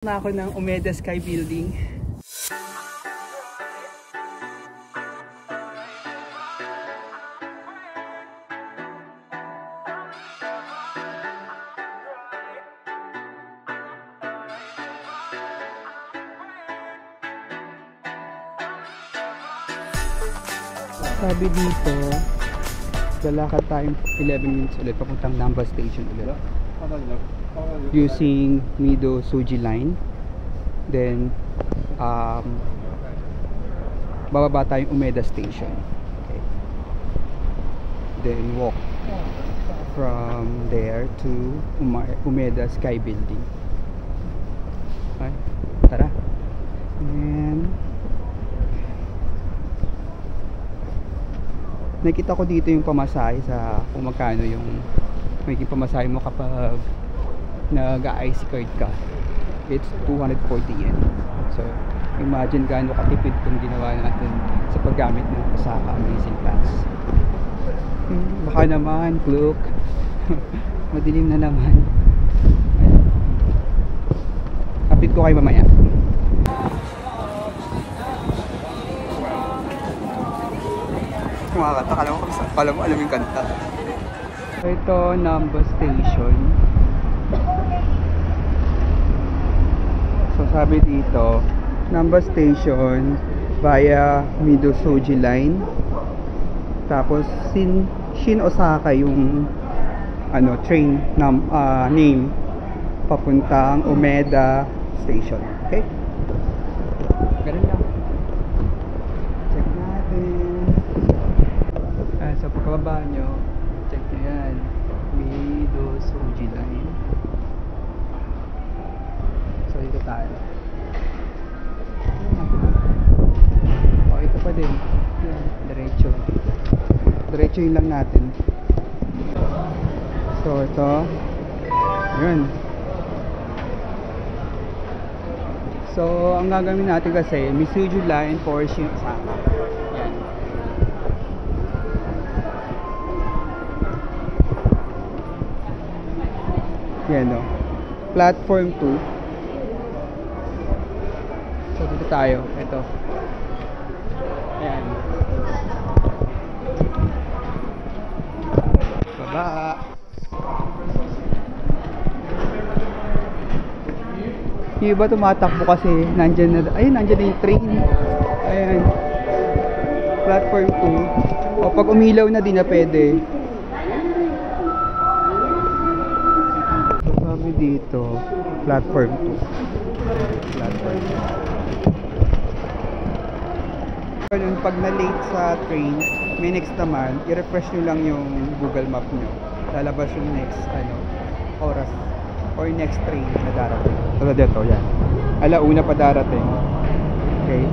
Na ako ng Umeda Sky Building. Sabi dito, lalakad tayong 11 minutes ulit papuntang Namba Station ulit. Using Mido Suji line. Then bababa tayong Umeda Station. Okay. Then walk from there to Umeda Sky Building. Okay. Tara. And nakita ko dito yung pamasahe sa kung magkano yung magiging pamasahe mo kapag nag-IC card ka. It's 240 yen. So imagine gaano katipid itong ginawa natin sa paggamit ng Osaka Amazing Pass. Baka naman look madilim na naman. Kapit ko kayo mamaya. Kumakanta, kala mo alam yung kanta. Ito, Namba Station. So sabi dito, Namba Station via Mido Suji line. Tapos Shin Osaka yung train name papuntang Umeda Station. Okay? Ganun lang. Check natin. Sa pagkababa nyo, check nyo yan, Mido Suji line. So dito tayo. Oh, ito pa din. Yan, diretso yun lang natin. So ito, yun. So ang gagawin natin kasi Misuju line for Shin Osaka. Yan o, platform 2. So dito tayo, ito. Ayan. Baba. Yung iba tumatakbo kasi nandyan na, ayun, nandyan na yung train. Ayan, platform 2. O pag umilaw na di na pwede. Dito, platform 2. Platform 2. Ganun, pag na-late sa train, may next naman, i-refresh nyo lang yung Google Map nyo. Lalabas yung next oras or next train na darating. So dito, yan. Alauna pa darating. Okay.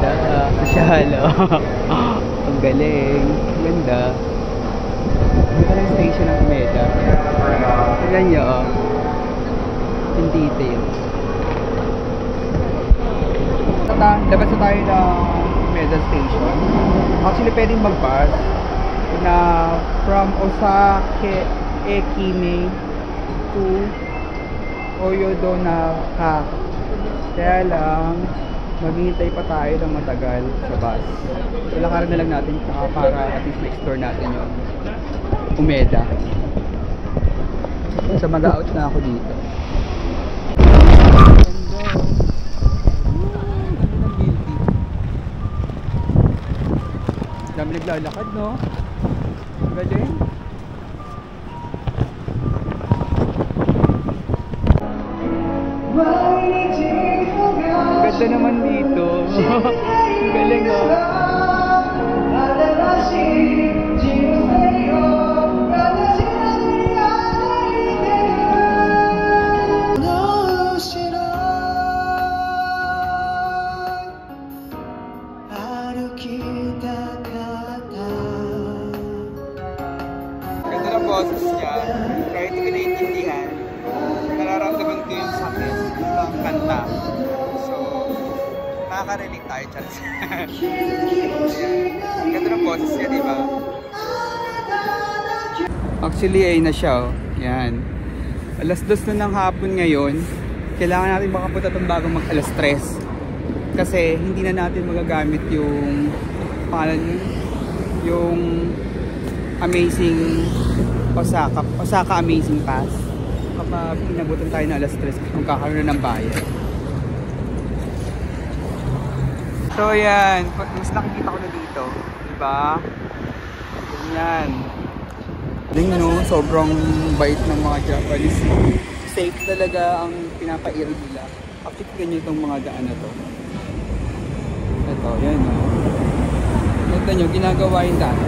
Ganda. Sosyal, oh. Ang galing. Ganda. Dito lang yung station ng Umeda. Tignan nyo, oh. In details. Labas na tayo ng Umeda Station. Actually, pwedeng mag-bus na from Osaka Ekime to Oyodonaka. Kaya lang, maghihintay pa tayo ng matagal sa bus. So, lakaran na lang natin para at least ma-explore natin yung Umeda. So mag-out na ako dito. Dami naglalakad, no? Galing. Ganda naman dito. Galing, oh. Boses niya, kahit hindi ko naiintindihan, nararamdaman ko yung sakit ng kanta. So, nakaka-relate tayo, Charles. Ganda ng boses niya, diba? Actually, ay na siya, oh. Yan. Alas 2 na ng hapon ngayon. Kailangan natin makapunta itong bago mag alas 3. Kasi hindi na natin magagamit yung yung Amazing Osaka Amazing Pass kapag inabutan tayo ng alas 3 kung kakaroon na ng bayad. So yan, mas nakikita ko na dito, diba? Yan. Tingnan no, sobrang bait ng mga Japanese. Safe talaga ang pinapairal nila. Actually, ganyan itong mga daan na to. Ito, yan no. Ito nyo, ginagawa yung daan.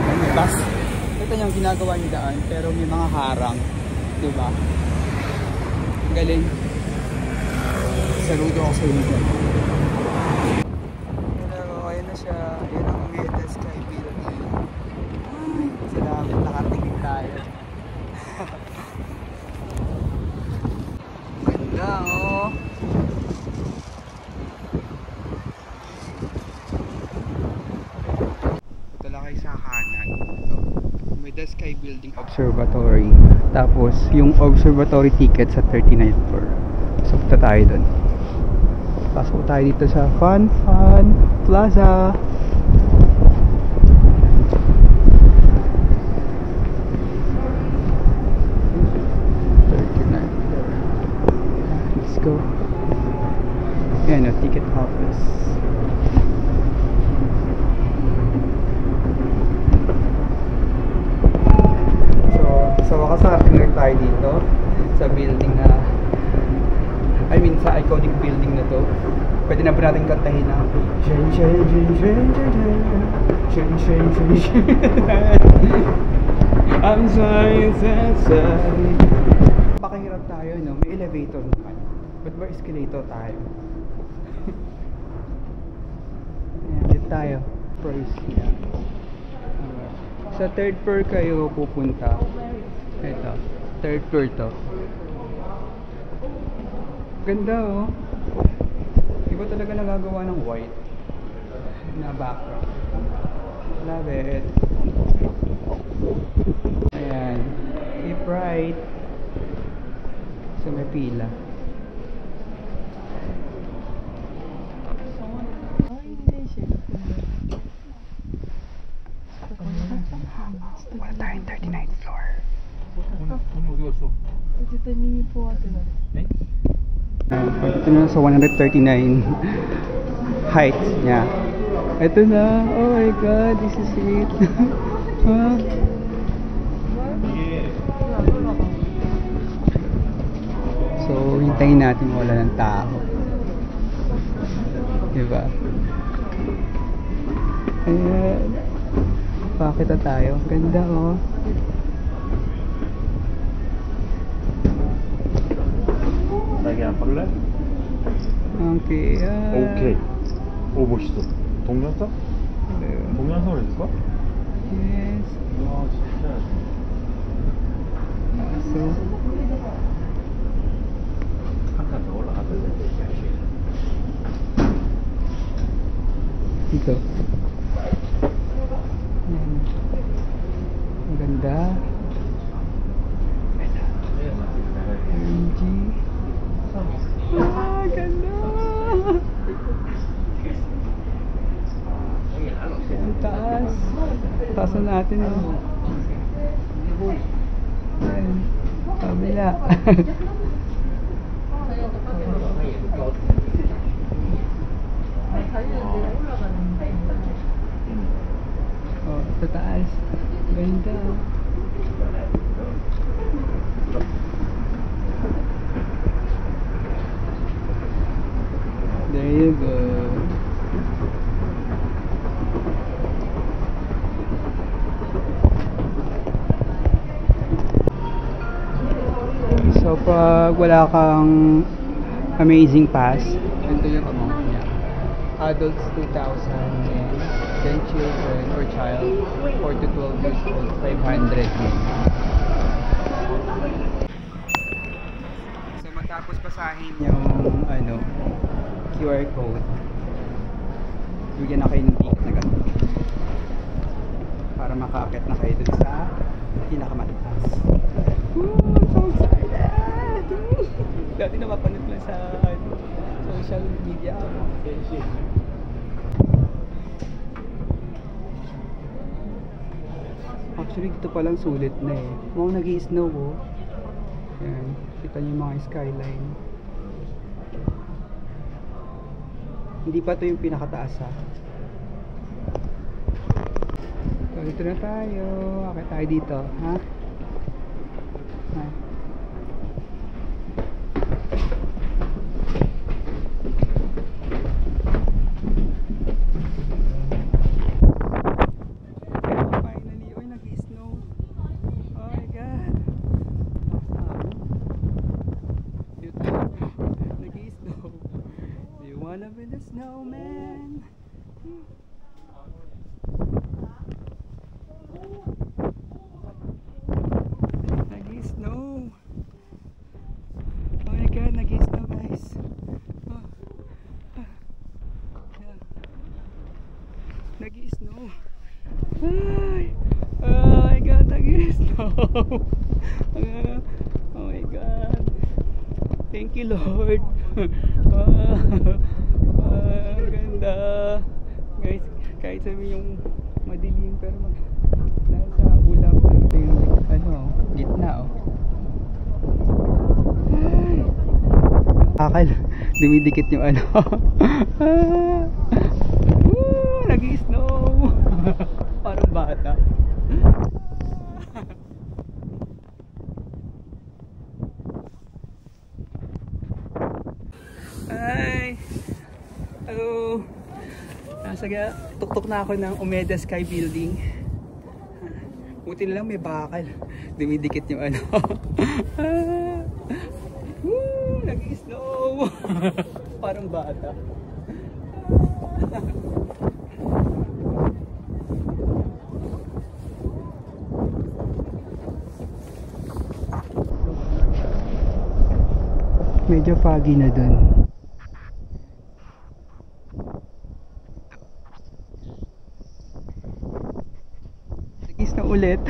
Ito nyo, ginagawa yung daan, pero may mga harang. Diba? Galing. Saludo ako sa inyo. Ayan na siya. Ayan ang Meta Sky Building. Salamat, nakatingin tayo. Ganda oh. Ito lang kayo sa kanan. Ito. Meta Sky Building Observatory. Tapos yung observatory ticket sa 39th floor. So punta tayo dun. Pasok tayo dito sa Fun Plaza. Let's go. Ayan o, ticket office. So, sa wakas nakakingay tayo dito sa building na sa iconic building na to. Pwede na ba natin kantahin na I'm sorry, pakahirap tayo, no? May elevator naman. Ba't ba escalator tayo? Ayan, dito tayo. First, yeah. Sa third floor kayo pupunta. Ito, third floor to. Ganda oh. Iba talaga nagagawa ng white na background. Love it. Ayan. Keep right. So may pila. Wala tayong 39th floor. Ito na sa 139 height niya. Ito na. Oh my god, this is sweet. So, hintayin natin wala ng tao. Diba? Ayan. Pakita tayo. Ganda oh. 빨래? Okay. 오케이. 오보시죠. 동영상? 네. 동영상을 해줄까? Yes. 와 진짜. So. 한칸 더 올라가던데. Dito. Ang ganda. MG. Ah, ganda. Ang taas. Taas na natin. Ayan. Kabila. Oh, ito taas. Ganda. There you go. So pag wala kang Amazing Pass, ito yung amount niya. Adults 2,000 yen, then children or child 4 to 12 years old 500 yen. So matapos basahin yung QR code, bigyan na kayo ng ticket na gano'n para makaakit na kayo dun sa pinakamataas. Woo! So excited! Dati napapanood lang sa social media. Actually, dito palang sulit na eh. Mukhang nag-i-snow oh. Ayan, kita niyo yung mga skyline. Hindi pa to yung pinakataas ha. So, dito na tayo. Akit tayo dito, ha? Ha? Finally, oy, nag-i-snow. Oh my God. Nag-i-snow. Do you wanna be the snowman? Nag-i-snow. Oh my God, nag-i-snow guys. Oh. Yeah. Nag-i-snow. Ay! Oh my God, nag-i-snow. Oh my God. Thank you Lord. Ang ganda. Guys, kahit sabi yung madilim pero nasa ulap. Ito yung ano, gitna oh. Akal, dumidikit yung ano. Nag-i-snow. Parang bata. Hi! Hello! Tuktok na ako ng Umeda Sky Building. Buti na lang may bakal. Dumidikit yung ano. Nag-i-snow! Parang bata. Medyo foggy na dun. Nag-i-snow ulit.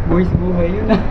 Boys buhay yun ah.